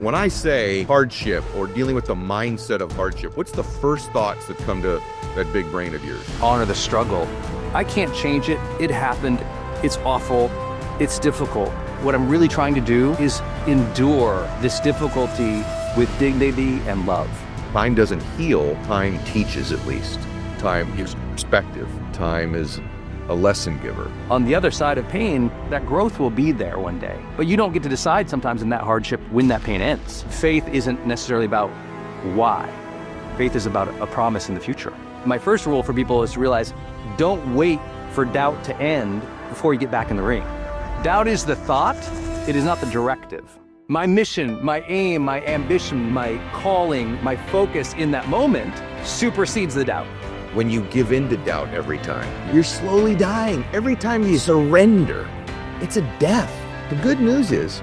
When I say hardship or dealing with the mindset of hardship, what's the first thoughts that come to that big brain of yours? Honor the struggle. I can't change it. It happened. It's awful. It's difficult. What I'm really trying to do is endure this difficulty with dignity and love. Time doesn't heal, time teaches at least. Time gives perspective. Time is a lesson giver. On the other side of pain, that growth will be there one day. But you don't get to decide sometimes in that hardship when that pain ends. Faith isn't necessarily about why. Faith is about a promise in the future. My first rule for people is to realize, don't wait for doubt to end before you get back in the ring. Doubt is the thought, it is not the directive. My mission, my aim, my ambition, my calling, my focus in that moment supersedes the doubt. When you give in to doubt every time, you're slowly dying. Every time you surrender, it's a death. The good news is,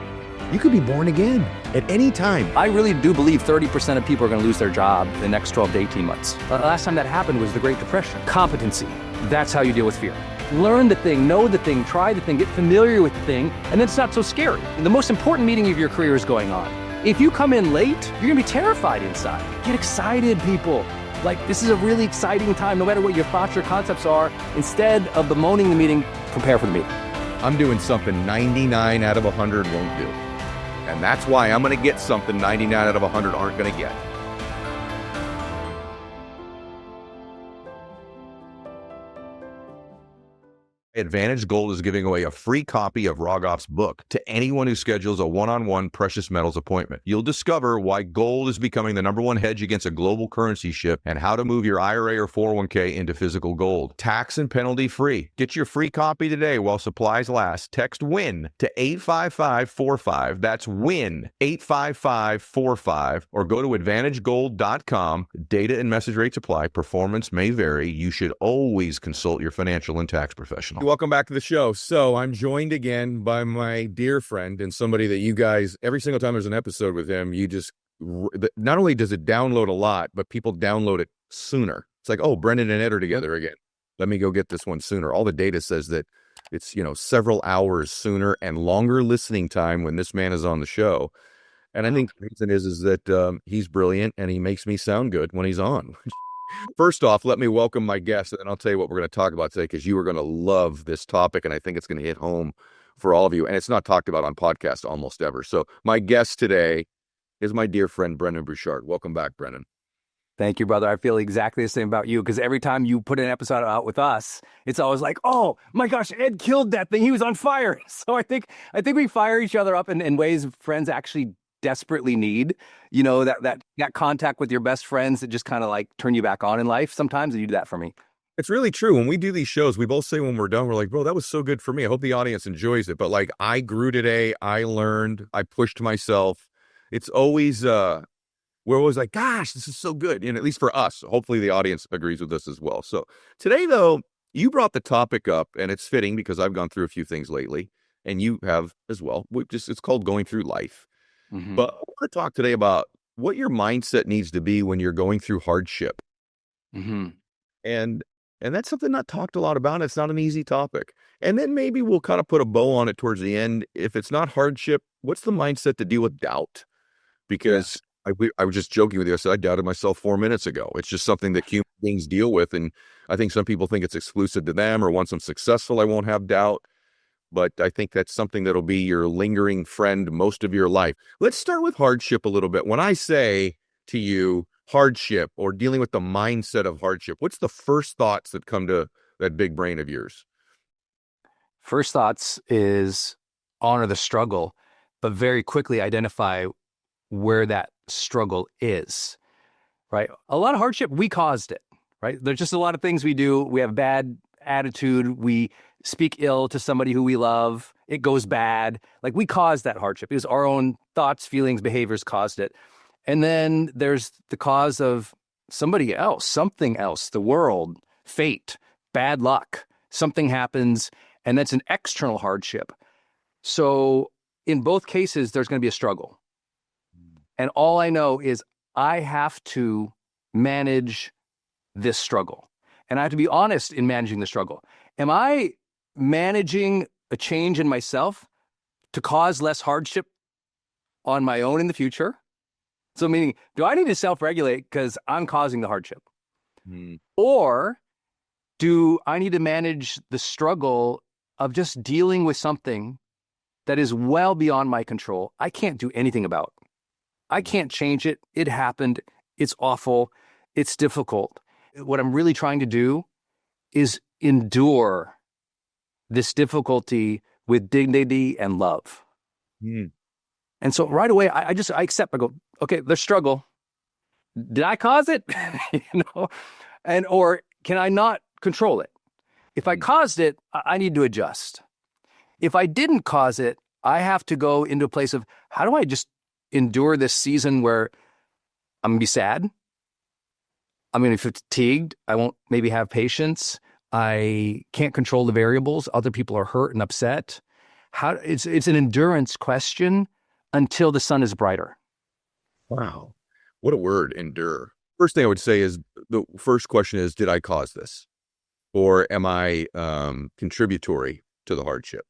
you could be born again at any time. I really do believe 30% of people are going to lose their job in the next 12 to 18 months. The last time that happened was the Great Depression. Competency, that's how you deal with fear. Learn the thing, know the thing, try the thing, get familiar with the thing, and then it's not so scary. The most important meeting of your career is going on. If you come in late, you're going to be terrified inside. Get excited, people. Like, this is a really exciting time, no matter what your thoughts or concepts are. Instead of bemoaning the meeting, prepare for the meeting. I'm doing something 99 out of 100 won't do. And that's why I'm going to get something 99 out of 100 aren't going to get. Advantage Gold is giving away a free copy of Rogoff's book to anyone who schedules a one-on-one precious metals appointment. You'll discover why gold is becoming the #1 hedge against a global currency shift and how to move your IRA or 401k into physical gold. Tax and penalty free. Get your free copy today while supplies last. Text WIN to 85545. That's WIN 85545, or go to advantagegold.com. Data and message rates apply. Performance may vary. You should always consult your financial and tax professional. Welcome back to the show. So I'm joined again by my dear friend and somebody that you guys, every single time there's an episode with him, you just, not only does it download a lot, but people download it sooner. It's like, oh, Brendon and Ed are together again. Let me go get this one sooner. All the data says that it's, several hours sooner and longer listening time when this man is on the show. And I think the reason is that he's brilliant and he makes me sound good when he's on. First off, let me welcome my guest, and then I'll tell you what we're going to talk about today, because you are going to love this topic, and I think it's going to hit home for all of you. And it's not talked about on podcasts almost ever. So my guest today is my dear friend, Brendon Burchard. Welcome back, Brendon. Think you, brother. I feel exactly the same about you, because every time you put an episode out with us, it's always like, oh my gosh, Ed killed that thing. He was on fire. So I think we fire each other up in ways friends actually desperately need, that contact with your best friends that just kind of like turn you back on in life sometimes, and you do that for me. It's really true. When we do these shows, we both say when we're done, we're like, bro, that was so good for me. I hope the audience enjoys it. But like, I grew today, I learned, I pushed myself. It's always, we're always like, gosh, this is so good. And at least for us, hopefully the audience agrees with us as well. So today though, you brought the topic up, and it's fitting because I've gone through a few things lately, and you have as well. It's called going through life. Mm-hmm. But I want to talk today about what your mindset needs to be when you're going through hardship. Mm-hmm. And that's something not talked a lot about. It's not an easy topic. And then maybe we'll kind of put a bow on it towards the end. If it's not hardship, what's the mindset to deal with doubt? Because I was just joking with you. I said I doubted myself 4 minutes ago. It's just something that human beings deal with. And I think some people think it's exclusive to them, or once I'm successful, I won't have doubt. But I think that's something that'll be your lingering friend most of your life. Let's start with hardship a little bit. When I say to you hardship or dealing with the mindset of hardship, what's the first thoughts that come to that big brain of yours? First thoughts is honor the struggle, but very quickly identify where that struggle is, right? A lot of hardship, we caused it, right? There's just a lot of things we do. We have bad attitude. We speak ill to somebody who we love. It goes bad. Like, we caused that hardship. It was our own thoughts, feelings, behaviors caused it. And then there's the cause of somebody else, something else, the world, fate, bad luck. Something happens, and that's an external hardship. So in both cases, there's going to be a struggle. And all I know is I have to manage this struggle. And I have to be honest in managing the struggle. Am I managing a change in myself to cause less hardship on my own in the future? So meaning, do I need to self-regulate because I'm causing the hardship? Or do I need to manage the struggle of just dealing with something that is well beyond my control? I can't do anything about. I can't change it. It happened. It's awful. It's difficult. What I'm really trying to do is endure this difficulty with dignity and love. And so right away, I accept. I go, okay, there's struggle. Did I cause it? Or can I not control it? If I caused it, I need to adjust. If I didn't cause it, I have to go into a place of how do I just endure this season where I'm going to be sad? I'm going to be fatigued. I won't maybe have patience. I can't control the variables. Other people are hurt and upset. It's an endurance question until the sun is brighter. Wow. What a word, endure. First thing I would say is the first question is, did I cause this? Or am I contributory to the hardship?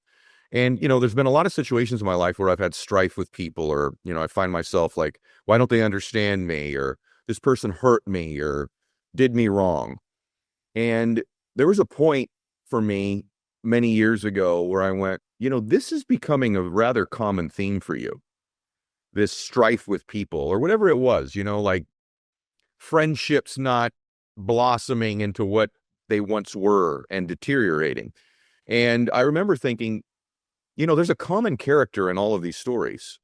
And, there's been a lot of situations in my life where I've had strife with people, or, I find myself like, why don't they understand me? Or this person hurt me or did me wrong. And there was a point for me many years ago where I went, this is becoming a rather common theme for you. This strife with people or whatever it was, like friendships not blossoming into what they once were and deteriorating. And I remember thinking, there's a common character in all of these stories,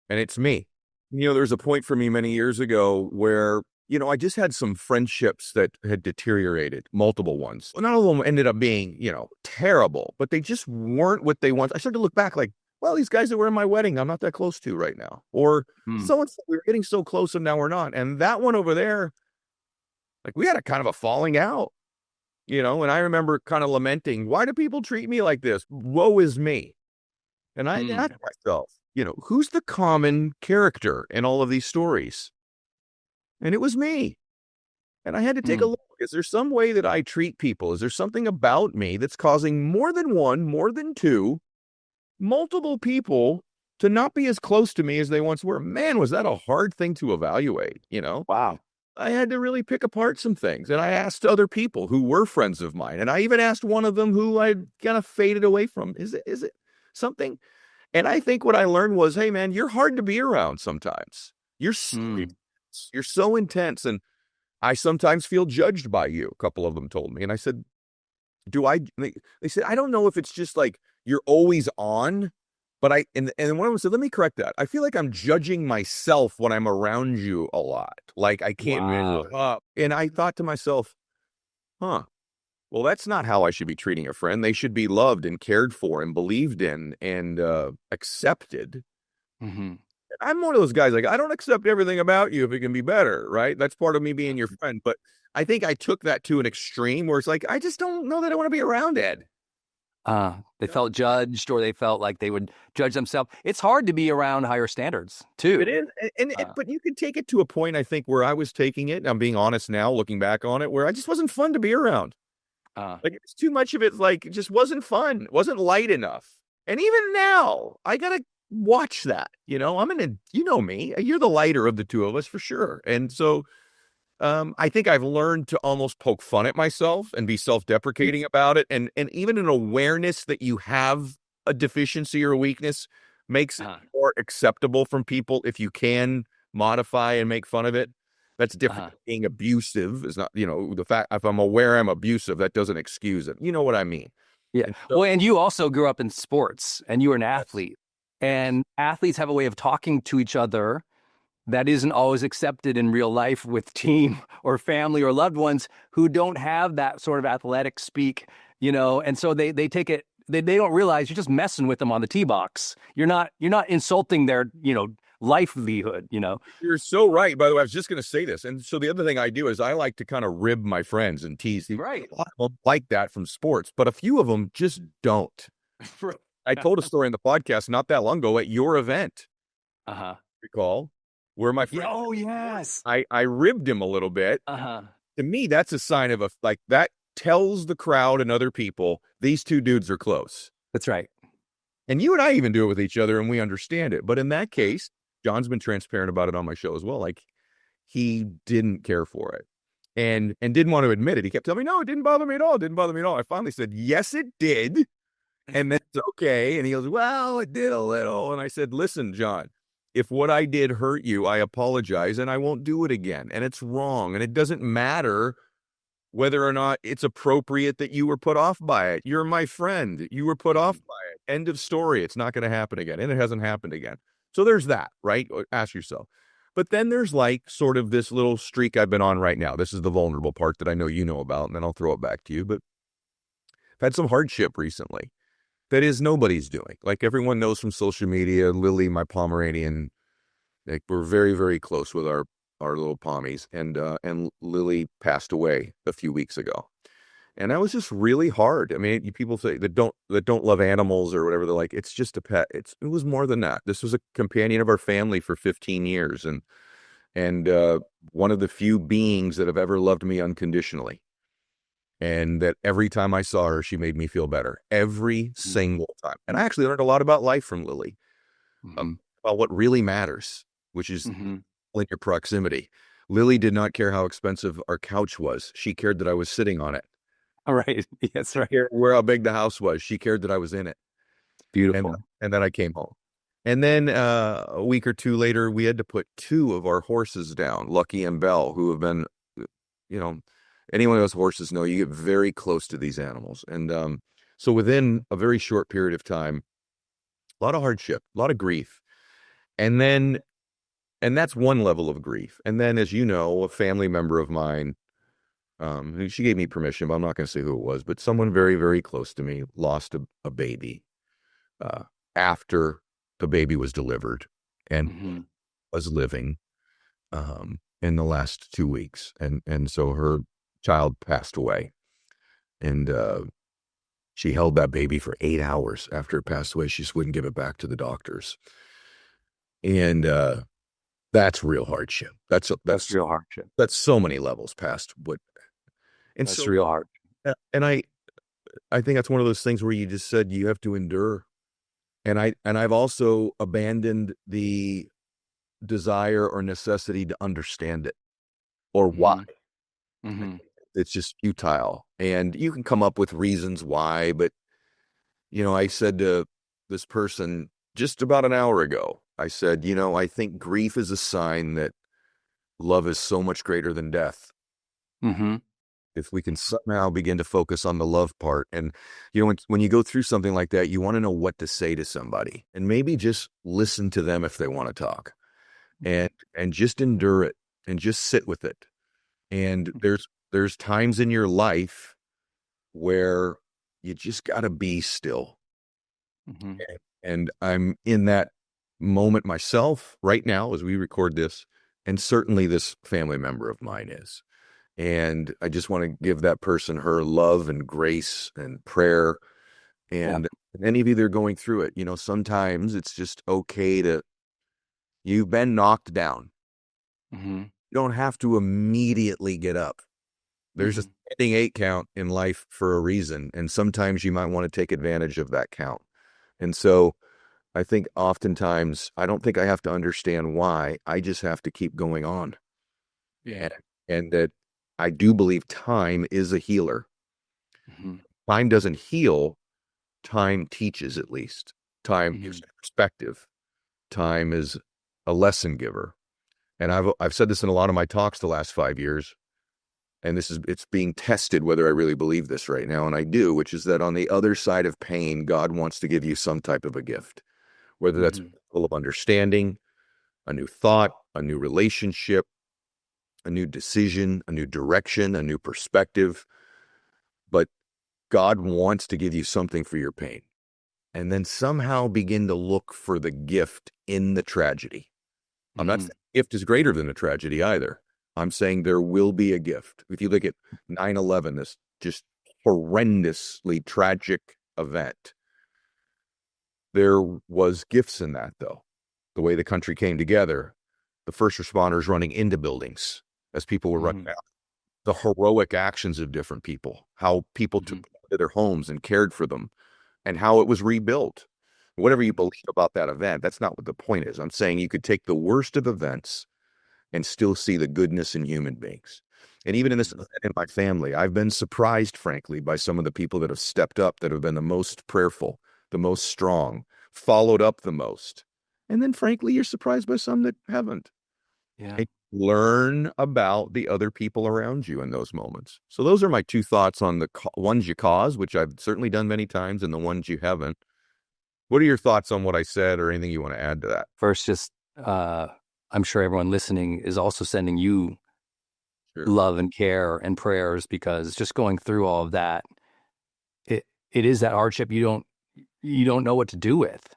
and it's me. There's a point for me many years ago where, I just had some friendships that had deteriorated, multiple ones. None of them ended up being, terrible, but they just weren't what they once. I started to look back like, well, these guys that were in my wedding, I'm not that close to right now. Or so-and-so, we were getting so close and now we're not. And that one over there, like we had a kind of a falling out, and I remember kind of lamenting, why do people treat me like this? Woe is me. And I asked myself, who's the common character in all of these stories? And it was me. And I had to take a look. Is there some way that I treat people? Is there something about me that's causing more than one, more than two, multiple people to not be as close to me as they once were? Man, was that a hard thing to evaluate, Wow. I had to really pick apart some things. And I asked other people who were friends of mine. And I even asked one of them who I kind of faded away from. Is it something? And I think what I learned was, hey, man, you're hard to be around sometimes. You're so intense. And I sometimes feel judged by you, a couple of them told me. And I said, they said, I don't know if it's just like you're always on, but and one of them said, let me correct that. I feel like I'm judging myself when I'm around you a lot. Like I can't move up. And I thought to myself, well, that's not how I should be treating a friend. They should be loved and cared for and believed in and accepted. I'm one of those guys, like, I don't accept everything about you if it can be better, right? That's part of me being your friend. But I think I took that to an extreme where it's like, I just don't know that I want to be around Ed. They felt judged, or they felt like they would judge themselves. It's hard to be around higher standards, too. It is. But you could take it to a point, I think, where I was taking it, and I'm being honest now, looking back on it, where I just wasn't fun to be around. Like, it's too much of it, like, it just wasn't fun. It wasn't light enough. And even now, I got to watch that. I'm you know me, you're the lighter of the two of us for sure. And so I think I've learned to almost poke fun at myself and be self-deprecating about it. And even an awareness that you have a deficiency or a weakness makes it more acceptable from people if you can modify and make fun of it. That's different. Being abusive is not, the fact, if I'm aware I'm abusive, that doesn't excuse it. You know what I mean? Yeah. And you also grew up in sports, and you were an athlete. And athletes have a way of talking to each other that isn't always accepted in real life with team or family or loved ones who don't have that sort of athletic speak, and so they take it, they don't realize you're just messing with them on the tee box. You're not insulting their, livelihood, You're so right. By the way, I was just going to say this. And so the other thing I do is I like to kind of rib my friends and tease. Right. A lot of them like that from sports, but a few of them just don't. I told a story in the podcast not that long ago at your event. Recall? Where my friend, oh yes, I ribbed him a little bit. To me, that's a sign of that tells the crowd and other people these two dudes are close. That's right. And you and I even do it with each other, and we understand it. But in that case, John's been transparent about it on my show as well. Like, he didn't care for it and didn't want to admit it. He kept telling me, no, it didn't bother me at all. It didn't bother me at all. I finally said, yes, it did. And then it's okay. And he goes, well, it did a little. And I said, listen, John, if what I did hurt you, I apologize and I won't do it again. And it's wrong. And it doesn't matter whether or not it's appropriate that you were put off by it. You're my friend. You were put off by it. End of story. It's not going to happen again. And it hasn't happened again. So there's that, right? Ask yourself. But then there's like sort of this little streak I've been on right now. This is the vulnerable part that I know you know about, and then I'll throw it back to you. But I've had some hardship recently that is nobody's doing. Like, everyone knows from social media, Lily, my Pomeranian, like, we're very, very close with our little pommies, and Lily passed away a few weeks ago. And that was just really hard. I mean, people say that don't love animals or whatever. They're like, it's just a pet. It was more than that. This was a companion of our family for 15 years. And one of the few beings that have ever loved me unconditionally. And that every time I saw her, she made me feel better every single time. And I actually learned a lot about life from Lily, about what really matters, which is in your proximity. Lily did not care how expensive our couch was. She cared that I was sitting on it. All right. Yes, right. Where how big the house was. She cared that I was in it. Beautiful. And then I came home. And then a week or two later, we had to put 2 of our horses down, Lucky and Belle, who have been, anyone who has horses know you get very close to these animals. And so within a very short period of time, a lot of hardship, a lot of grief. And that's one level of grief. And then, as you know, a family member of mine, she gave me permission, but I'm not going to say who it was, but someone very, very close to me lost a baby after the baby was delivered and was living in the last 2 weeks. And so her child passed away. And she held that baby for 8 hours after it passed away. She just wouldn't give it back to the doctors. And that's real hardship. That's real hardship. That's so many levels past what. And that's so, real hard. And I think that's one of those things where you just said you have to endure. And I've also abandoned the desire or necessity to understand it or why. It's just futile. And you can come up with reasons why, but I said to this person just about an hour ago, I said, I think grief is a sign that love is so much greater than death. If we can somehow begin to focus on the love part. And, when you go through something like that, you want to know what to say to somebody and maybe just listen to them if they want to talk and just endure it and just sit with it. And there's times in your life where you just got to be still. And I'm in that moment myself right now as we record this, and certainly this family member of mine is. And I just want to give that person her love and grace and prayer. And any of you that are going through it, sometimes it's just okay you've been knocked down. You don't have to immediately get up. There's a standing 8 count in life for a reason. And sometimes you might want to take advantage of that count. And so I think oftentimes I don't think I have to understand why. I just have to keep going on. And that I do believe time is a healer. Time doesn't heal. Time teaches, at least. Time gives perspective. Time is a lesson giver. And I've said this in a lot of my talks the last 5 years. And it's being tested whether I really believe this right now. And I do, which is that on the other side of pain, God wants to give you some type of a gift, whether that's full of understanding, a new thought, a new relationship, a new decision, a new direction, a new perspective. But God wants to give you something for your pain. And then somehow begin to look for the gift in the tragedy. I'm not saying the gift is greater than the tragedy either. I'm saying there will be a gift. If you look at 9/11, this just horrendously tragic event, there was gifts in that, though. The way the country came together, the first responders running into buildings as people were running out, the heroic actions of different people, how people took to their homes and cared for them, and how it was rebuilt. Whatever you believe about that event, that's not what the point is. I'm saying you could take the worst of events and still see the goodness in human beings. And even in this event in my family, I've been surprised, frankly, by some of the people that have stepped up, that have been the most prayerful, the most strong, followed up the most. And then, frankly, you're surprised by some that haven't. Yeah. And learn about the other people around you in those moments. So those are my two thoughts on the ones you cause, which I've certainly done many times, and the ones you haven't. What are your thoughts on what I said, or anything you want to add to that? First, just I'm sure everyone listening is also sending you love and care and prayers, because just going through all of that, it is that hardship you don't know what to do with.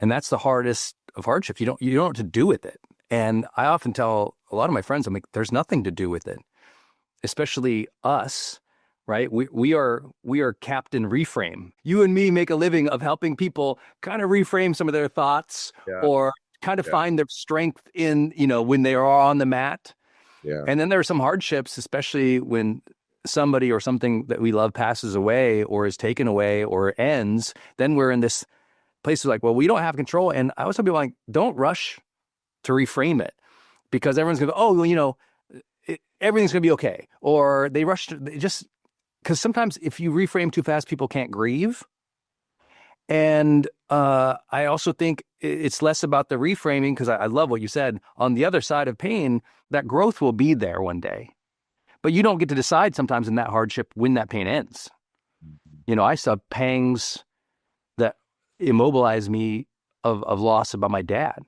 And that's the hardest of hardships. You don't know what to do with it. And I often tell a lot of my friends, I'm like, there's nothing to do with it, especially us, right? We are Captain Reframe. You and me make a living of helping people kind of reframe some of their thoughts, or kind of find their strength in, when they are on the mat. Yeah. And then there are some hardships, especially when somebody or something that we love passes away or is taken away or ends. Then we're in this place of like, well, we don't have control. And I always tell people, like, don't rush to reframe it, because everyone's going to go, oh, well, everything's going to be okay. Or they rush to just, because sometimes if you reframe too fast, people can't grieve. And I also think it's less about the reframing, because I love what you said. On the other side of pain, that growth will be there one day. But you don't get to decide sometimes in that hardship when that pain ends. I saw pangs that immobilized me of loss about my dad.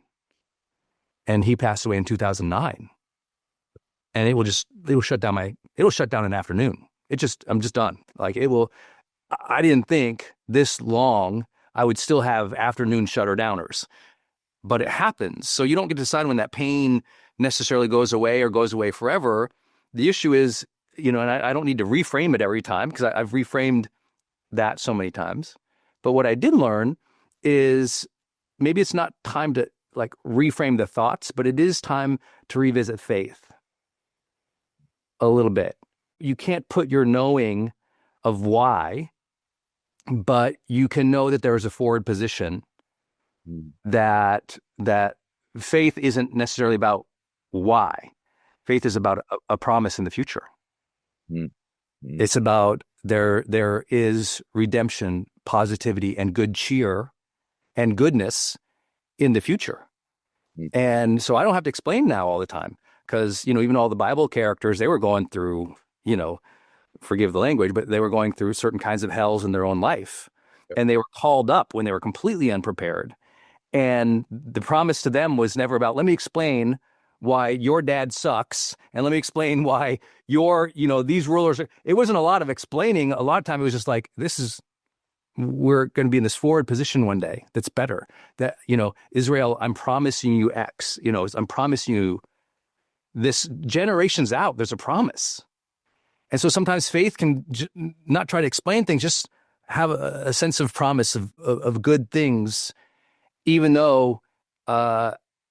And he passed away in 2009. And it'll shut down an afternoon. I'm just done. Like, I didn't think this long I would still have afternoon shutter downers, but it happens. So you don't get to decide when that pain necessarily goes away or goes away forever. The issue is, and I don't need to reframe it every time, because I've reframed that so many times. But what I did learn is maybe it's not time to reframe the thoughts, but it is time to revisit faith a little bit. You can't put your knowing of why, but you can know that there is a forward position, that faith isn't necessarily about why. Faith is about a promise in the future. It's about there is redemption, positivity, and good cheer and goodness in the future. And so I don't have to explain now all the time, because, even all the Bible characters, they were going through, forgive the language, but they were going through certain kinds of hells in their own life. And they were called up when they were completely unprepared. And the promise to them was never about, let me explain why your dad sucks, and let me explain why these rulers are. It wasn't a lot of explaining. A lot of time it was just like, we're going to be in this forward position one day that's better. That, Israel, I'm promising you X, I'm promising you this generations out, there's a promise. And so sometimes faith can not try to explain things, just have a sense of promise of good things, even though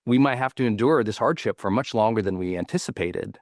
we might have to endure this hardship for much longer than we anticipated.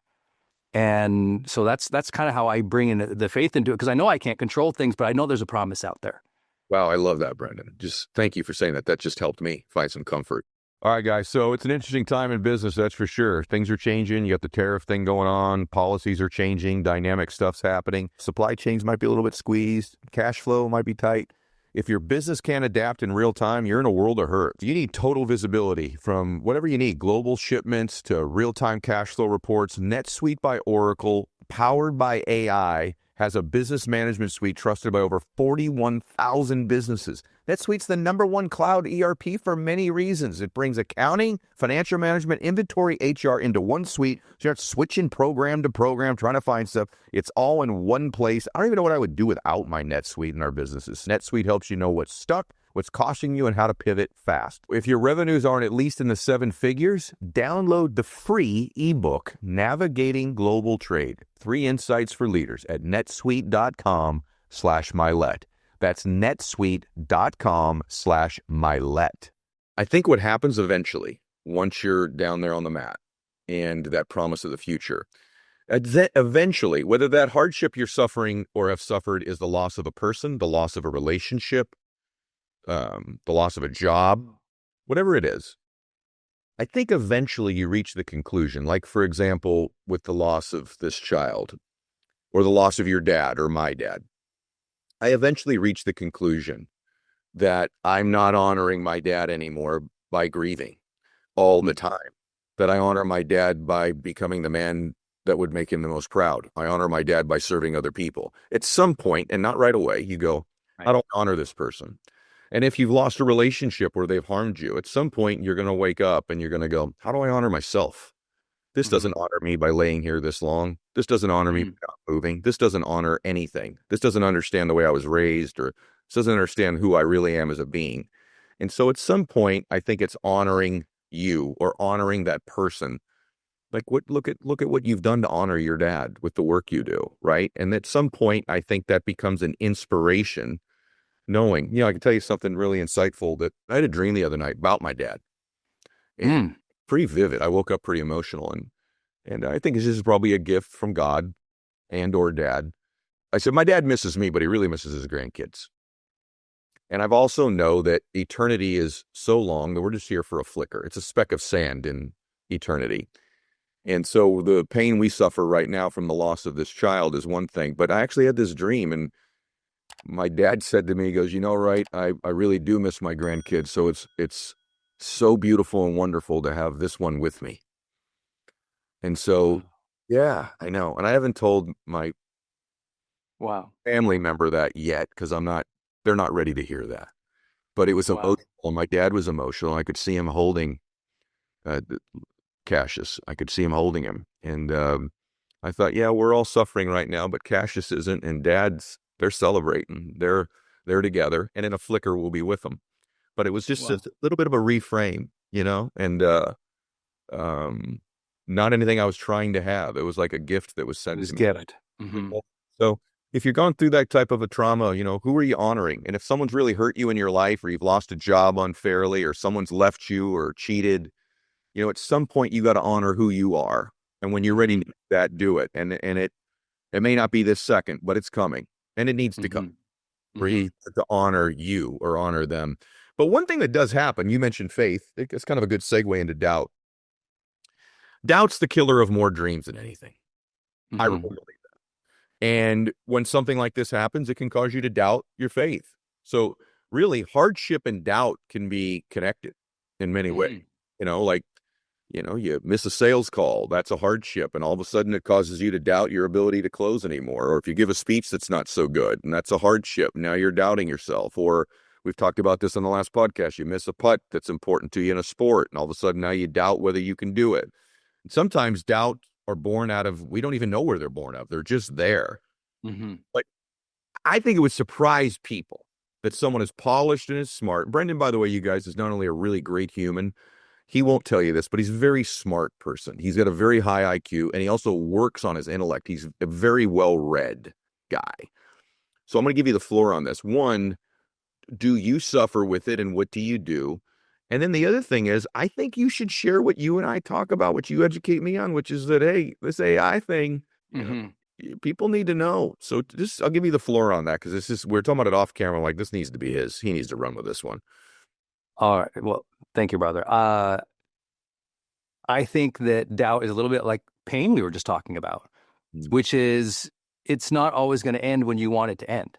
And so that's kind of how I bring in the faith into it, because I know I can't control things, but I know there's a promise out there. Wow, I love that, Brendon. Just thank you for saying that. That just helped me find some comfort. All right, guys. So it's an interesting time in business, that's for sure. Things are changing. You got the tariff thing going on. Policies are changing. Dynamic stuff's happening. Supply chains might be a little bit squeezed. Cash flow might be tight. If your business can't adapt in real time, you're in a world of hurt. You need total visibility from whatever you need, global shipments to real-time cash flow reports. NetSuite by Oracle, powered by AI, has a business management suite trusted by over 41,000 businesses. NetSuite's the #1 cloud ERP for many reasons. It brings accounting, financial management, inventory, HR into one suite. So you're not switching program to program, trying to find stuff. It's all in one place. I don't even know what I would do without my NetSuite in our businesses. NetSuite helps you know what's stuck, what's costing you, and how to pivot fast. If your revenues aren't at least in the 7 figures, download the free ebook, Navigating Global Trade. 3 insights for leaders at netsuite.com/Mylett. That's netsuite.com/Mylett. I think what happens eventually, once you're down there on the mat and that promise of the future, eventually, whether that hardship you're suffering or have suffered is the loss of a person, the loss of a relationship, the loss of a job, whatever it is. I think eventually you reach the conclusion, like, for example, with the loss of this child or the loss of your dad or my dad. I eventually reached the conclusion that I'm not honoring my dad anymore by grieving all the time, that I honor my dad by becoming the man that would make him the most proud. I honor my dad by serving other people. At some point, and not right away, you go, I don't honor this person. And if you've lost a relationship where they've harmed you, at some point you're going to wake up and you're going to go, how do I honor myself? This doesn't honor me by laying here this long. This doesn't honor me by not moving. This doesn't honor anything. This doesn't understand the way I was raised, or this doesn't understand who I really am as a being. And so at some point, I think it's honoring you or honoring that person. Like, look at what you've done to honor your dad with the work you do, right? And at some point, I think that becomes an inspiration, knowing, I can tell you something really insightful, that I had a dream the other night about my dad. And pretty vivid. I woke up pretty emotional, and I think this is probably a gift from God and or dad. I said, my dad misses me, but he really misses his grandkids. And I've also know that eternity is so long that we're just here for a flicker. It's a speck of sand in eternity. And so the pain we suffer right now from the loss of this child is one thing, but I actually had this dream, and my dad said to me, he goes, right, I really do miss my grandkids. So it's so beautiful and wonderful to have this one with me. And so, yeah, I know. And I haven't told my family member that yet, because they're not ready to hear that. But it was emotional. My dad was emotional. I could see him holding Cassius. I could see him holding him. And I thought, yeah, we're all suffering right now, but Cassius isn't. And they're celebrating. They're together. And in a flicker, we'll be with them. But it was just a little bit of a reframe, and not anything I was trying to have. It was like a gift that was sent to me. Gift. So if you're going through that type of a trauma, who are you honoring? And if someone's really hurt you in your life, or you've lost a job unfairly, or someone's left you or cheated, at some point you got to honor who you are. And when you're ready to do that, do it. And it may not be this second, but it's coming, and it needs to come. For you to honor you or honor them. But one thing that does happen, you mentioned faith. It's kind of a good segue into doubt. Doubt's the killer of more dreams than anything. I really believe that. And when something like this happens, it can cause you to doubt your faith. So really, hardship and doubt can be connected in many ways. You miss a sales call, that's a hardship, and all of a sudden it causes you to doubt your ability to close anymore. Or if you give a speech that's not so good, and that's a hardship, now you're doubting yourself. Or we've talked about this on the last podcast, you miss a putt that's important to you in a sport, and all of a sudden now you doubt whether you can do it. And sometimes doubt are born out of, we don't even know where they're born of. They're just there. But I think it would surprise people that someone is polished and is smart. Brendon, by the way, you guys, is not only a really great human, he won't tell you this, but he's a very smart person. He's got a very high IQ, and he also works on his intellect. He's a very well-read guy. So I'm going to give you the floor on this. One, do you suffer with it, and what do you do? And then the other thing is, I think you should share what you and I talk about, what you educate me on, which is that, hey, this AI thing, people need to know. So I'll give you the floor on that, because we're talking about it off camera. Like, this needs to be his. He needs to run with this one. All right. Well, thank you, brother. I think that doubt is a little bit like pain we were just talking about, which is it's not always going to end when you want it to end.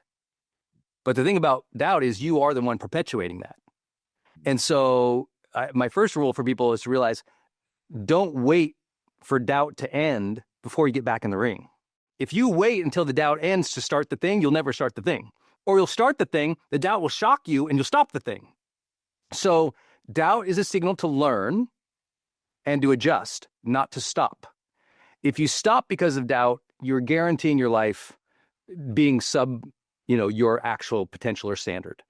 But the thing about doubt is you are the one perpetuating that. And so my first rule for people is to realize, don't wait for doubt to end before you get back in the ring. If you wait until the doubt ends to start the thing, you'll never start the thing. Or you'll start the thing, the doubt will shock you, and you'll stop the thing. So doubt is a signal to learn and to adjust, not to stop. If you stop because of doubt, you're guaranteeing your life being your actual potential or standard.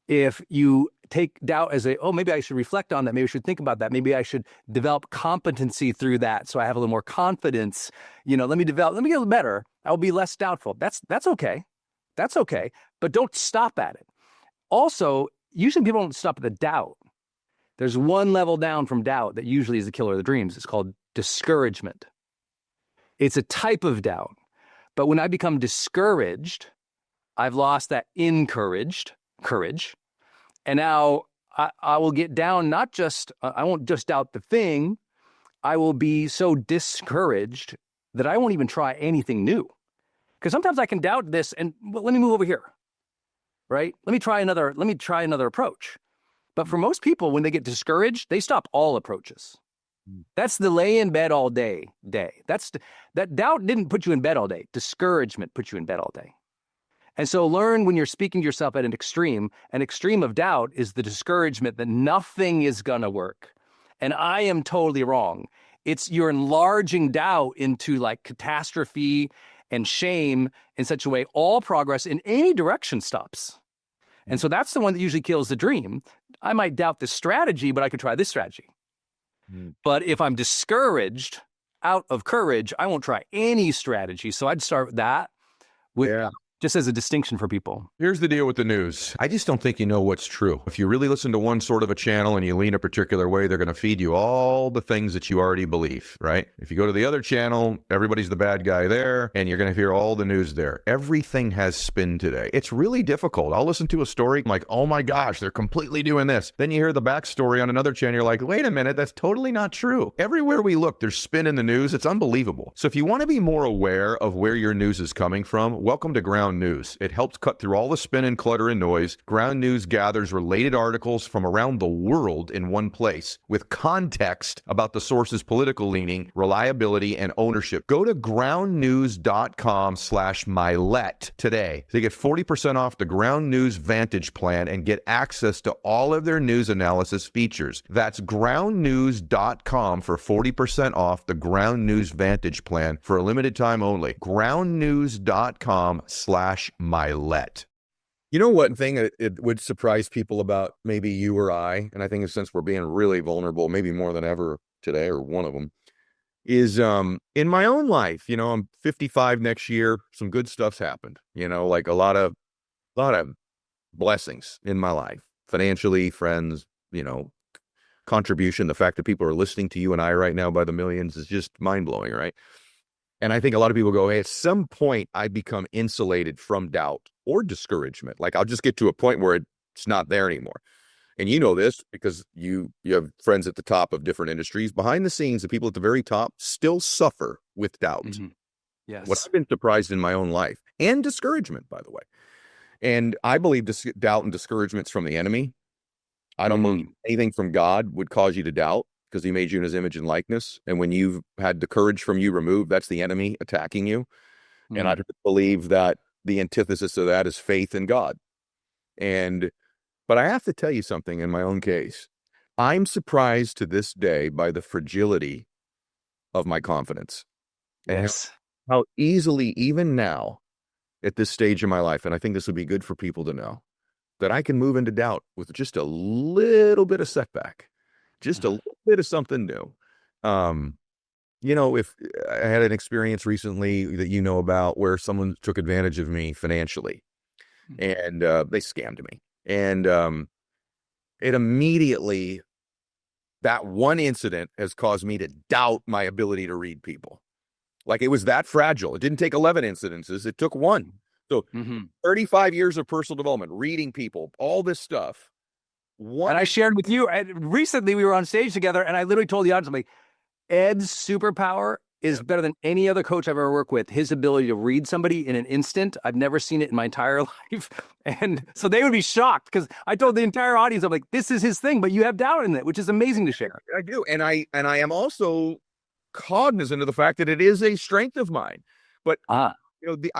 If you take doubt as maybe I should reflect on that, maybe I should think about that, maybe I should develop competency through that so I have a little more confidence, let me get a little better, I will be less doubtful. That's okay. That's okay. But don't stop at it. Also, usually people don't stop at the doubt. There's one level down from doubt that usually is the killer of the dreams. It's called discouragement. It's a type of doubt. But when I become discouraged, I've lost that courage. And now I will get down, not just, I won't just doubt the thing. I will be so discouraged that I won't even try anything new. Because sometimes I can doubt this and, well, let me move over here, right? Let me try another approach. But for most people, when they get discouraged, they stop all approaches. That's the lay in bed all day. That doubt didn't put you in bed all day. Discouragement put you in bed all day. And so learn when you're speaking to yourself at an extreme of doubt is the discouragement that nothing is going to work. And I am totally wrong. You're enlarging doubt into like catastrophe and shame in such a way all progress in any direction stops. And so that's the one that usually kills the dream. I might doubt this strategy, but I could try this strategy. But if I'm discouraged out of courage, I won't try any strategy. So I'd start with that. Just as a distinction for people. Here's the deal with the news. I just don't think you know what's true. If you really listen to one sort of a channel and you lean a particular way, they're going to feed you all the things that you already believe, right? If you go to the other channel, everybody's the bad guy there, and you're going to hear all the news there. Everything has spin today. It's really difficult. I'll listen to a story, I'm like, oh my gosh, they're completely doing this. Then you hear the backstory on another channel, you're like, wait a minute, that's totally not true. Everywhere we look, there's spin in the news. It's unbelievable. So if you want to be more aware of where your news is coming from, welcome to Ground News. It helps cut through all the spin and clutter and noise. Ground News gathers related articles from around the world in one place with context about the source's political leaning, reliability, and ownership. Go to groundnews.com/Mylett today to get 40% off the Ground News Vantage plan and get access to all of their news analysis features. That's groundnews.com for 40% off the Ground News Vantage plan for a limited time only. groundnews.com/Mylett. You know what thing it would surprise people about maybe you or I, and I think since we're being really vulnerable, maybe more than ever today, or one of them, is in my own life, I'm 55 next year, some good stuff's happened, like a lot of blessings in my life, financially, friends, contribution. The fact that people are listening to you and I right now by the millions is just mind-blowing, right? And I think a lot of people go, hey, at some point I become insulated from doubt or discouragement. Like I'll just get to a point where it's not there anymore. And you know this because you have friends at the top of different industries. Behind the scenes, the people at the very top still suffer with doubt. Mm-hmm. Yes. What I've been surprised in my own life, and discouragement, by the way. And I believe doubt and discouragement's from the enemy. I don't believe anything from God would cause you to doubt, because he made you in his image and likeness. And when you've had the courage from you removed, that's the enemy attacking you. And I believe that the antithesis of that is faith in God. But I have to tell you something in my own case. I'm surprised to this day by the fragility of my confidence. Yes. And how easily, even now, at this stage in my life, and I think this would be good for people to know, that I can move into doubt with just a little bit of setback. Just a little bit of something new. If I had an experience recently that you know about where someone took advantage of me financially and they scammed me. And it immediately, that one incident has caused me to doubt my ability to read people. Like it was that fragile. It didn't take 11 incidences. It took one. So 35 years of personal development, reading people, all this stuff. And I shared with you, recently we were on stage together, and I literally told the audience, I'm like, Ed's superpower is better than any other coach I've ever worked with. His ability to read somebody in an instant. I've never seen it in my entire life. And so they would be shocked because I told the entire audience, I'm like, this is his thing, but you have doubt in it, which is amazing to share. I do. And I am also cognizant of the fact that it is a strength of mine. But I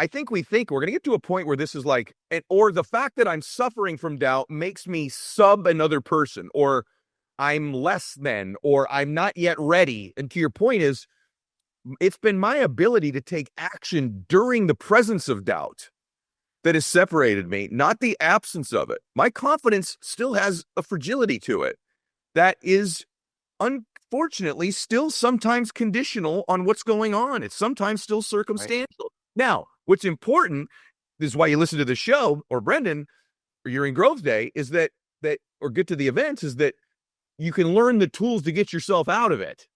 think we're going to get to a point where this is like, or the fact that I'm suffering from doubt makes me sub another person, or I'm less than, or I'm not yet ready. And to your point is, it's been my ability to take action during the presence of doubt that has separated me, not the absence of it. My confidence still has a fragility to it that is unfortunately still sometimes conditional on what's going on. It's sometimes still circumstantial. Right. Now, what's important, this is why you listen to the show, or Brendon, or you're in Growth Day, is that or get to the events, is that you can learn the tools to get yourself out of it.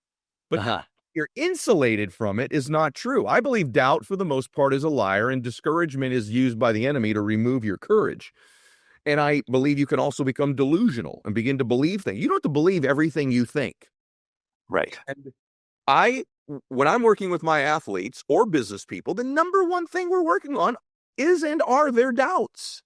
But you're insulated from it is not true. I believe doubt, for the most part, is a liar, and discouragement is used by the enemy to remove your courage. And I believe you can also become delusional and begin to believe things. You don't have to believe everything you think. Right. And when I'm working with my athletes or business people, the number one thing we're working on is and are their doubts.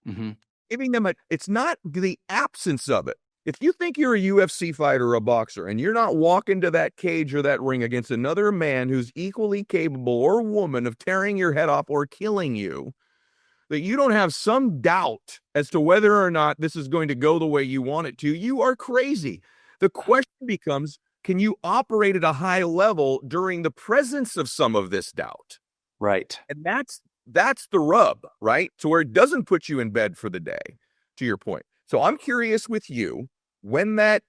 Mm-hmm. Giving them it's not the absence of it. If you think you're a UFC fighter or a boxer and you're not walking to that cage or that ring against another man who's equally capable or woman of tearing your head off or killing you, that you don't have some doubt as to whether or not this is going to go the way you want it to, you are crazy. The question becomes, can you operate at a high level during the presence of some of this doubt? Right. And that's the rub, right? So where it doesn't put you in bed for the day, to your point. So I'm curious with you, when that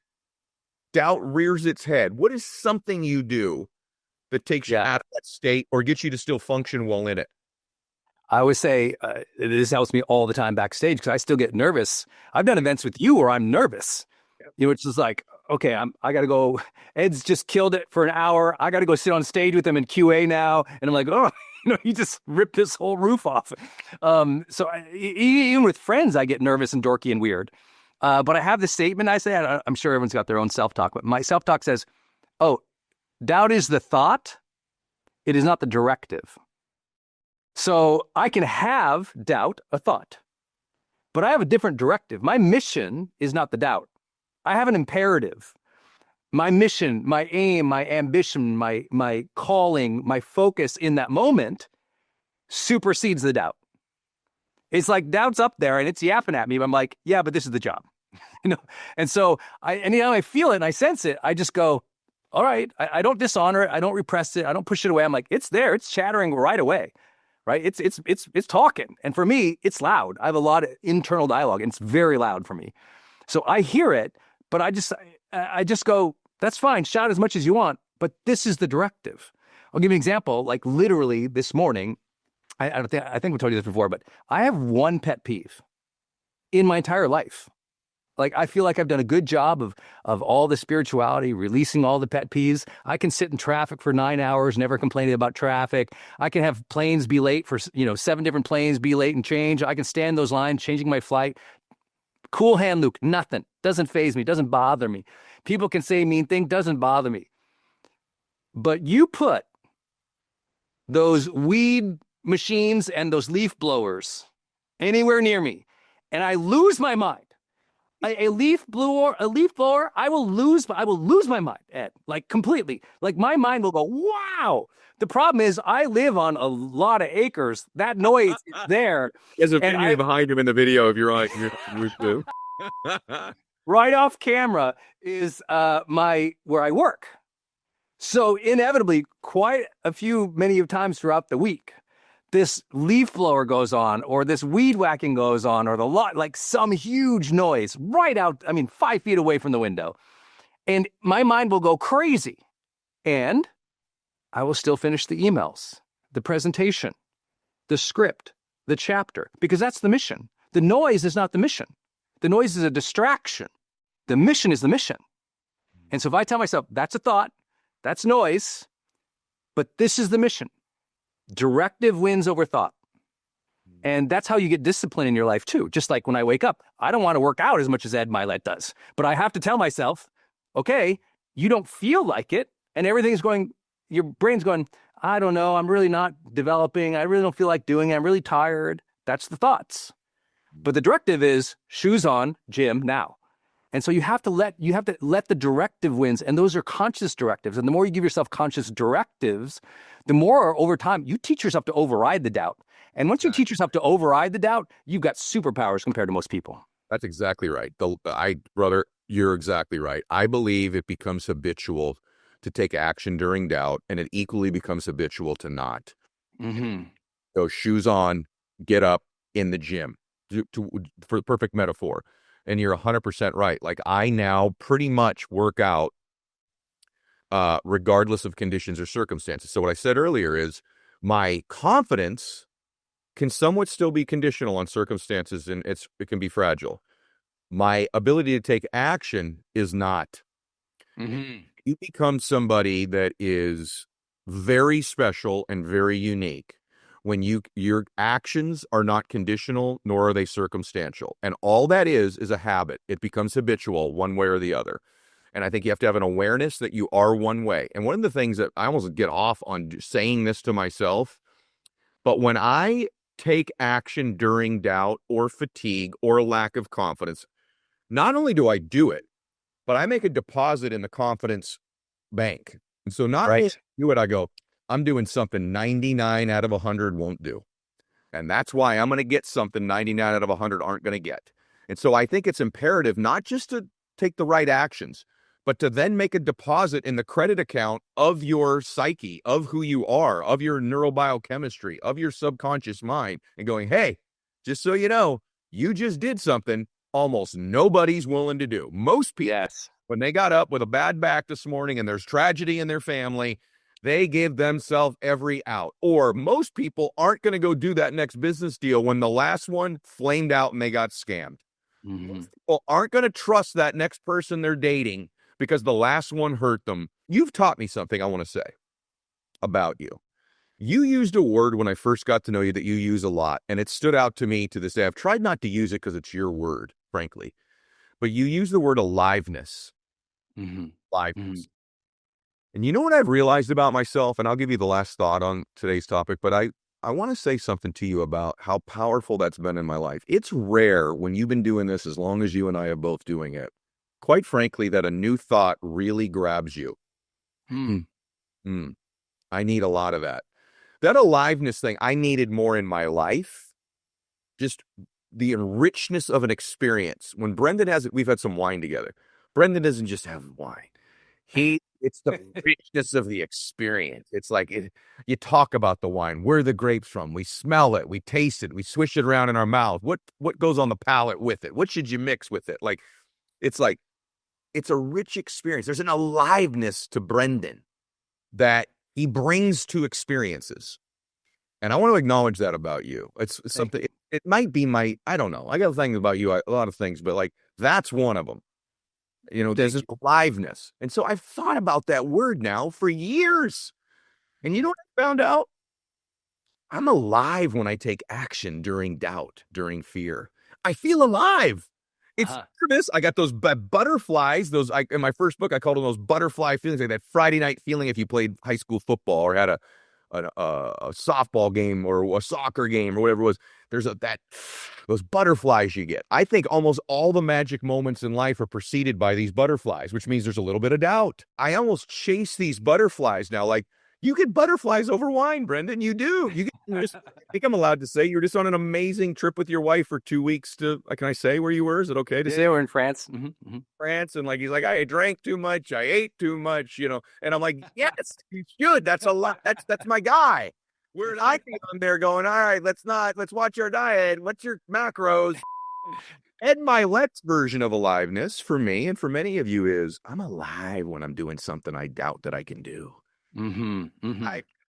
doubt rears its head, what is something you do that takes you out of that state or gets you to still function while in it? I always say this helps me all the time backstage because I still get nervous. I've done events with you where I'm nervous. Yep. You know, it's just like, okay, I got to go. Ed's just killed it for an hour. I got to go sit on stage with him in QA now. And I'm like, oh, he just ripped this whole roof off. So even with friends, I get nervous and dorky and weird. But I have this statement I say, I'm sure everyone's got their own self-talk, but my self-talk says, oh, doubt is the thought. It is not the directive. So I can have doubt, a thought, but I have a different directive. My mission is not the doubt. I have an imperative. My mission, my aim, my ambition, my calling, my focus in that moment supersedes the doubt. It's like doubt's up there and it's yapping at me, but I'm like, yeah, but this is the job. And so anytime I feel it and I sense it, I just go, all right, I don't dishonor it. I don't repress it. I don't push it away. I'm like, it's there. It's chattering right away. Right? It's talking. And for me, it's loud. I have a lot of internal dialogue and it's very loud for me. So I hear it, but I just go, that's fine. Shout as much as you want, but this is the directive. I'll give you an example. Like literally this morning, I think we told you this before, but I have one pet peeve in my entire life. Like, I feel like I've done a good job of all the spirituality, releasing all the pet peeves. I can sit in traffic for 9 hours, never complaining about traffic. I can have planes be late for, 7 different planes be late and change. I can stand those lines, changing my flight. Cool hand, Luke, nothing. Doesn't faze me, doesn't bother me. People can say mean things, doesn't bother me. But you put those weed machines and those leaf blowers anywhere near me, and I lose my mind. A leaf blower, I will lose my mind, Ed, like completely. Like my mind will go, wow. The problem is I live on a lot of acres. That noise is there. There's a video behind him in the video if you're like, right off camera is where I work. So inevitably, quite many times throughout the week, this leaf blower goes on, or this weed whacking goes on, or like some huge noise right out, 5 feet away from the window. And my mind will go crazy. And I will still finish the emails, the presentation, the script, the chapter, because that's the mission. The noise is not the mission. The noise is a distraction. The mission is the mission. And so if I tell myself, that's a thought, that's noise, but this is the mission. Directive wins over thought. And that's how you get discipline in your life too. Just like when I wake up, I don't want to work out as much as Ed Mylett does, but I have to tell myself, okay, you don't feel like it. And everything's going, your brain's going, I don't know. I'm really not developing. I really don't feel like doing it. I'm really tired. That's the thoughts. But the directive is shoes on, gym now. And so you have to let the directive wins. And those are conscious directives. And the more you give yourself conscious directives, the more over time you teach yourself to override the doubt. And once you teach yourself to override the doubt, you've got superpowers compared to most people. That's exactly right. Brother, you're exactly right. I believe it becomes habitual to take action during doubt, and it equally becomes habitual to not. Mm-hmm. So shoes on, get up in the gym, for the perfect metaphor. And you're 100% right. Like I now pretty much work out regardless of conditions or circumstances. So what I said earlier is my confidence can somewhat still be conditional on circumstances, and it can be fragile. My ability to take action is not. Mm-hmm. You become somebody that is very special and very unique when your actions are not conditional, nor are they circumstantial. And all that is a habit. It becomes habitual one way or the other. And I think you have to have an awareness that you are one way. And one of the things that I almost get off on saying this to myself, but when I take action during doubt or fatigue or lack of confidence, not only do I do it, but I make a deposit in the confidence bank. And so not only do it, I go, I'm doing something 99 out of 100 won't do. And that's why I'm going to get something 99 out of 100 aren't going to get. And so I think it's imperative not just to take the right actions, but to then make a deposit in the credit account of your psyche, of who you are, of your neurobiochemistry, of your subconscious mind, and going, hey, just so you know, you just did something almost nobody's willing to do. Most people, when they got up with a bad back this morning and there's tragedy in their family, they give themselves every out. Or most people aren't going to go do that next business deal when the last one flamed out and they got scammed. Most people aren't going to trust that next person they're dating because the last one hurt them. You've taught me something I want to say about you. You used a word when I first got to know you that you use a lot, and it stood out to me to this day. I've tried not to use it because it's your word, frankly. But you use the word aliveness. Aliveness. And you know what I've realized about myself? And I'll give you the last thought on today's topic, but I want to say something to you about how powerful that's been in my life. It's rare when you've been doing this as long as you and I are both doing it, quite frankly, that a new thought really grabs you. I need a lot of that. That aliveness thing, I needed more in my life. Just the richness of an experience. When Brendon has it, we've had some wine together. Brendon doesn't just have wine. It's the richness of the experience. It's like you talk about the wine. Where are the grapes from? We smell it. We taste it. We swish it around in our mouth. What goes on the palate with it? What should you mix with it? It's a rich experience. There's an aliveness to Brendon that he brings to experiences. And I want to acknowledge that about you. It's something, it might be I don't know. I got things about you, a lot of things, but that's one of them. There's aliveness. And so I've thought about that word now for years. And you know what I found out? I'm alive when I take action during doubt, during fear. I feel alive. It's nervous. I got those butterflies. In my first book, I called them those butterfly feelings, like that Friday night feeling if you played high school football or had a softball game or a soccer game or whatever it was. There's those butterflies you get. I think almost all the magic moments in life are preceded by these butterflies, which means there's a little bit of doubt. I almost chase these butterflies now. You get butterflies over wine, Brendon. You do. I think I'm allowed to say you're just on an amazing trip with your wife for 2 weeks can I say where you were? Is it okay to say? We're in France. France. And he's like, I drank too much. I ate too much, and I'm like, yes, you should. That's a lot. That's my guy. Whereas I think I'm there going, all right, let's watch our diet. What's your macros? Ed Mylett's version of aliveness for me and for many of you is I'm alive when I'm doing something I doubt that I can do.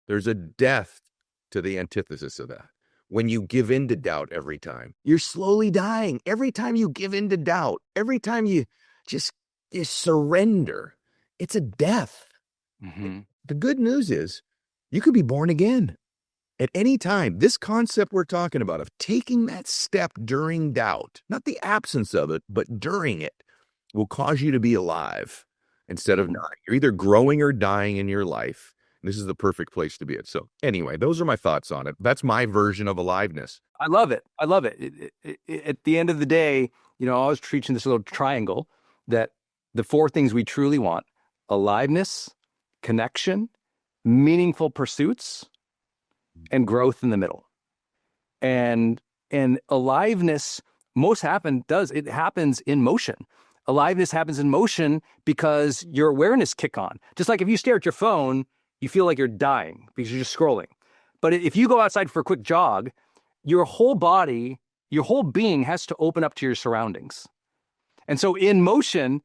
There's a death to the antithesis of that. When you give in to doubt every time, you're slowly dying. Every time you give in to doubt, every time you surrender, it's a death. The good news is you could be born again at any time. This concept we're talking about of taking that step during doubt, not the absence of it, but during it, will cause you to be alive instead of dying. You're either growing or dying in your life. This is the perfect place to be at. So anyway, those are my thoughts on it. That's my version of aliveness. I love it. At the end of the day, I was preaching this little triangle that the four things we truly want: aliveness, connection, meaningful pursuits, and growth in the middle. And aliveness it happens in motion. Aliveness happens in motion because your awareness kick on. Just like if you stare at your phone, you feel like you're dying because you're just scrolling. But if you go outside for a quick jog, your whole body, your whole being has to open up to your surroundings. And so in motion,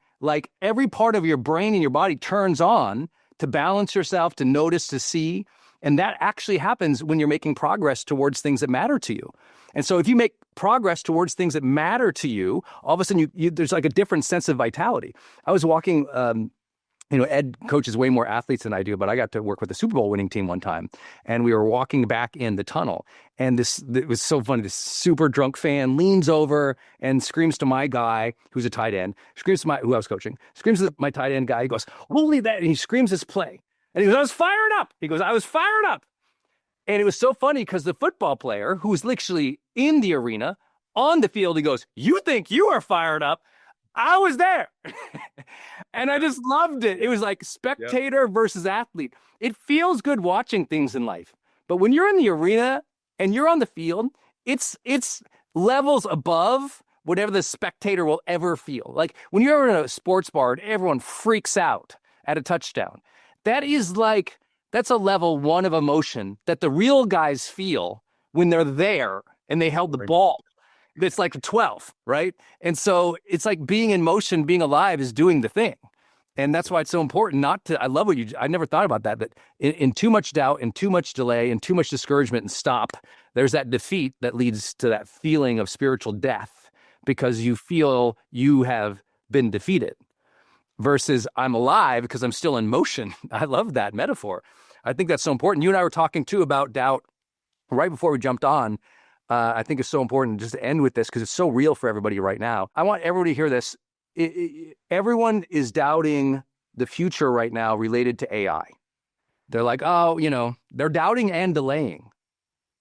every part of your brain and your body turns on to balance yourself, to notice, to see. And that actually happens when you're making progress towards things that matter to you. And so if you make progress towards things that matter to you, all of a sudden there's a different sense of vitality. I was walking Ed coaches way more athletes than I do, but I got to work with the Super Bowl winning team one time. And we were walking back in the tunnel. And it was so funny. This super drunk fan leans over and screams to my guy, who's a tight end, who I was coaching, screams to my tight end guy. He goes, "Holy that." And he screams his play. And he goes, "I was fired up." He goes, "I was fired up." And it was so funny because the football player, who was literally in the arena, on the field, he goes, "You think you are fired up? I was there." And I just loved it. It was like spectator versus athlete. It feels good watching things in life. But when you're in the arena and you're on the field, it's levels above whatever the spectator will ever feel. Like when you're in a sports bar and everyone freaks out at a touchdown, that's a level 1 of emotion that the real guys feel when they're there and they held the ball. It's like a 12, right? And so it's like being in motion, being alive is doing the thing. And that's why it's so important I love I never thought about that, but in too much doubt and too much delay and too much discouragement and stop, there's that defeat that leads to that feeling of spiritual death because you feel you have been defeated versus I'm alive because I'm still in motion. I love that metaphor. I think that's so important. You and I were talking too about doubt right before we jumped on. I think it's so important just to end with this because it's so real for everybody right now. I want everybody to hear this. Everyone is doubting the future right now related to AI. They're like, they're doubting and delaying.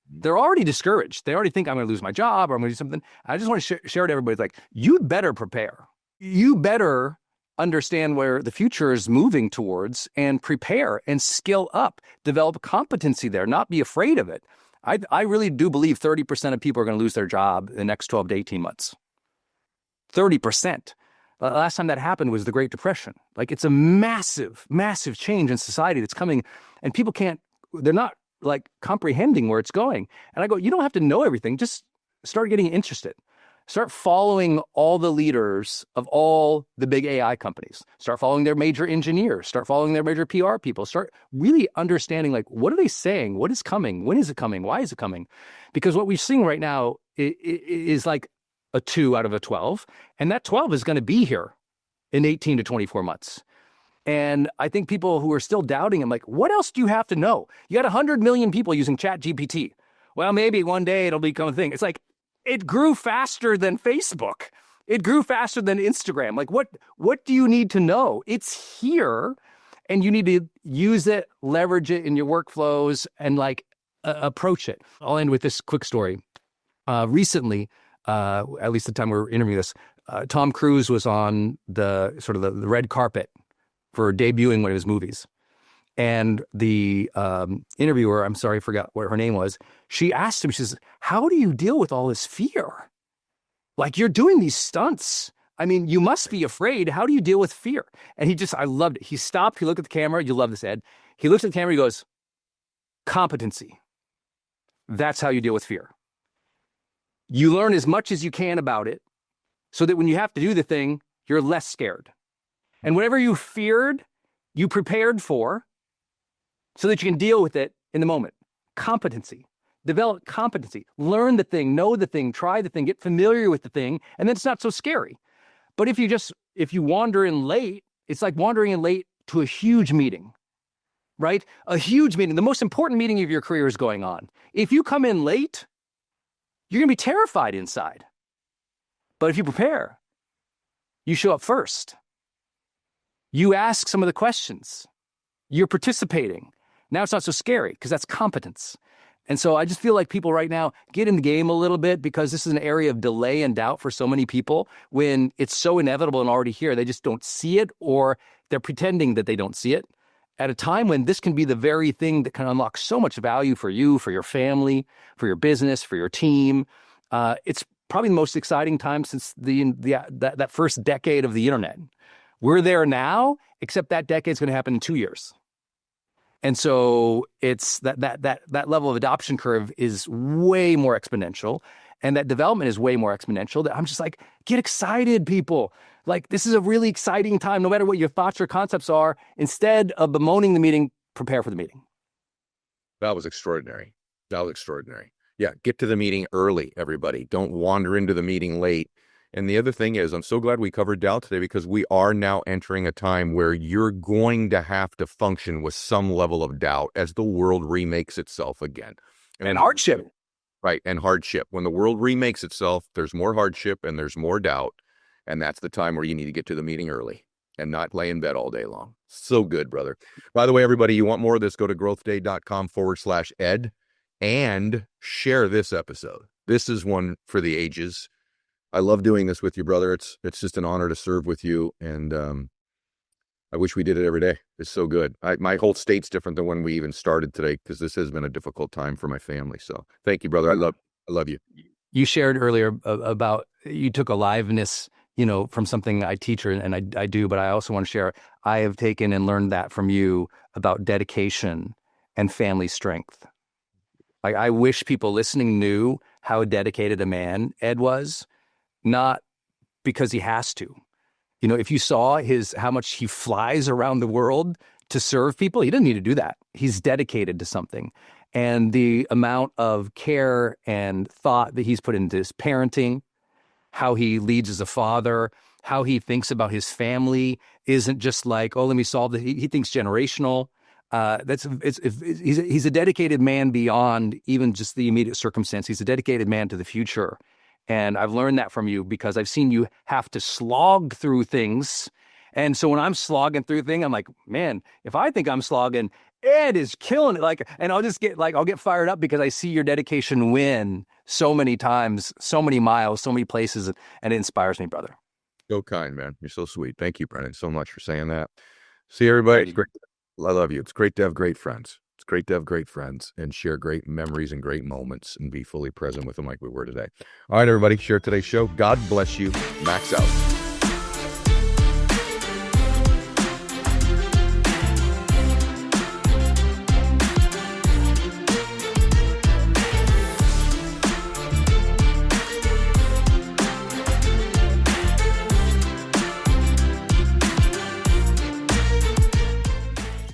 They're already discouraged. They already think I'm going to lose my job or I'm going to do something. I just want to share with everybody, like, you better prepare. You better understand where the future is moving towards and prepare and skill up, develop competency there, not be afraid of it. I really do believe 30% of people are going to lose their job in the next 12 to 18 months. 30%. The last time that happened was the Great Depression. Like, it's a massive, massive change in society that's coming, and people they're not like comprehending where it's going. And I go, you don't have to know everything. Just start getting interested. Start following all the leaders of all the big AI companies. Start following their major engineers. Start following their major PR people. Start really understanding, like, what are they saying? What is coming? When is it coming? Why is it coming? Because what we're seeing right now is like a 2 out of a 12. And that 12 is going to be here in 18 to 24 months. And I think people who are still doubting, I'm like, what else do you have to know? You got 100 million people using ChatGPT. Well, maybe one day it'll become a thing. It's like, it grew faster than Facebook. It grew faster than Instagram. Like, what do you need to know? It's here, and you need to use it, leverage it in your workflows, and approach it. I'll end with this quick story. Recently, at least the time we were interviewing this, Tom Cruise was on the sort of the red carpet for debuting one of his movies. And the interviewer, I'm sorry, I forgot what her name was. She asked him, she says, "How do you deal with all this fear? Like, you're doing these stunts. I mean, you must be afraid. How do you deal with fear?" And I loved it. He stopped, he looked at the camera. You love this, Ed. He looks at the camera, he goes, "Competency. That's how you deal with fear. You learn as much as you can about it so that when you have to do the thing, you're less scared. And whatever you feared, you prepared for, so that you can deal with it in the moment. Competency. Develop competency. Learn the thing, know the thing, try the thing, get familiar with the thing, and then it's not so scary. But if you wander in late, it's like wandering in late to a huge meeting, right? A huge meeting. The most important meeting of your career is going on. If you come in late, you're going to be terrified inside. But if you prepare, you show up first. You ask some of the questions. You're participating. Now it's not so scary because that's competence. And so I just feel like people right now get in the game a little bit because this is an area of delay and doubt for so many people when it's so inevitable and already here. They just don't see it, or they're pretending that they don't see it at a time when this can be the very thing that can unlock so much value for you, for your family, for your business, for your team. It's probably the most exciting time since that first decade of the internet. We're there now, except that decade's going to happen in 2 years. And so it's that level of adoption curve is way more exponential, and that development is way more exponential. That I'm just like, get excited, people. Like, this is a really exciting time, no matter what your thoughts or concepts are. Instead of bemoaning the meeting, prepare for the meeting. That was extraordinary. Yeah, get to the meeting early, everybody. Don't wander into the meeting late. And the other thing is, I'm so glad we covered doubt today, because we are now entering a time where you're going to have to function with some level of doubt as the world remakes itself again. And hardship. Right. And hardship. When the world remakes itself, there's more hardship and there's more doubt. And that's the time where you need to get to the meeting early and not lay in bed all day long. So good, brother. By the way, everybody, you want more of this, go to growthday.com/ed and share this episode. This is one for the ages. I love doing this with you, brother. It's just an honor to serve with you. And I wish we did it every day. It's so good. My whole state's different than when we even started today, because this has been a difficult time for my family. So thank you, brother. I love you. You shared earlier about you took aliveness, from something I teach and I do, but I also want to share, I have taken and learned that from you about dedication and family strength. Like, I wish people listening knew how dedicated a man Ed was, not because he has to. If you saw how much he flies around the world to serve people, he doesn't need to do that. He's dedicated to something. And the amount of care and thought that he's put into his parenting, how he leads as a father, how he thinks about his family isn't just like, oh, let me solve it. He thinks generational. He's a dedicated man beyond even just the immediate circumstance. He's a dedicated man to the future. And I've learned that from you because I've seen you have to slog through things. And so when I'm slogging through things, I'm like, man, if I think I'm slogging, Ed is killing it. And I'll just I'll get fired up because I see your dedication win so many times, so many miles, so many places, and it inspires me, brother. So kind, man. You're so sweet. Thank you, Brendon, so much for saying that. See, everybody, it's great. I love you. It's great to have great friends. It's great to have great friends and share great memories and great moments and be fully present with them like we were today. All right, everybody, share today's show. God bless you. Max out.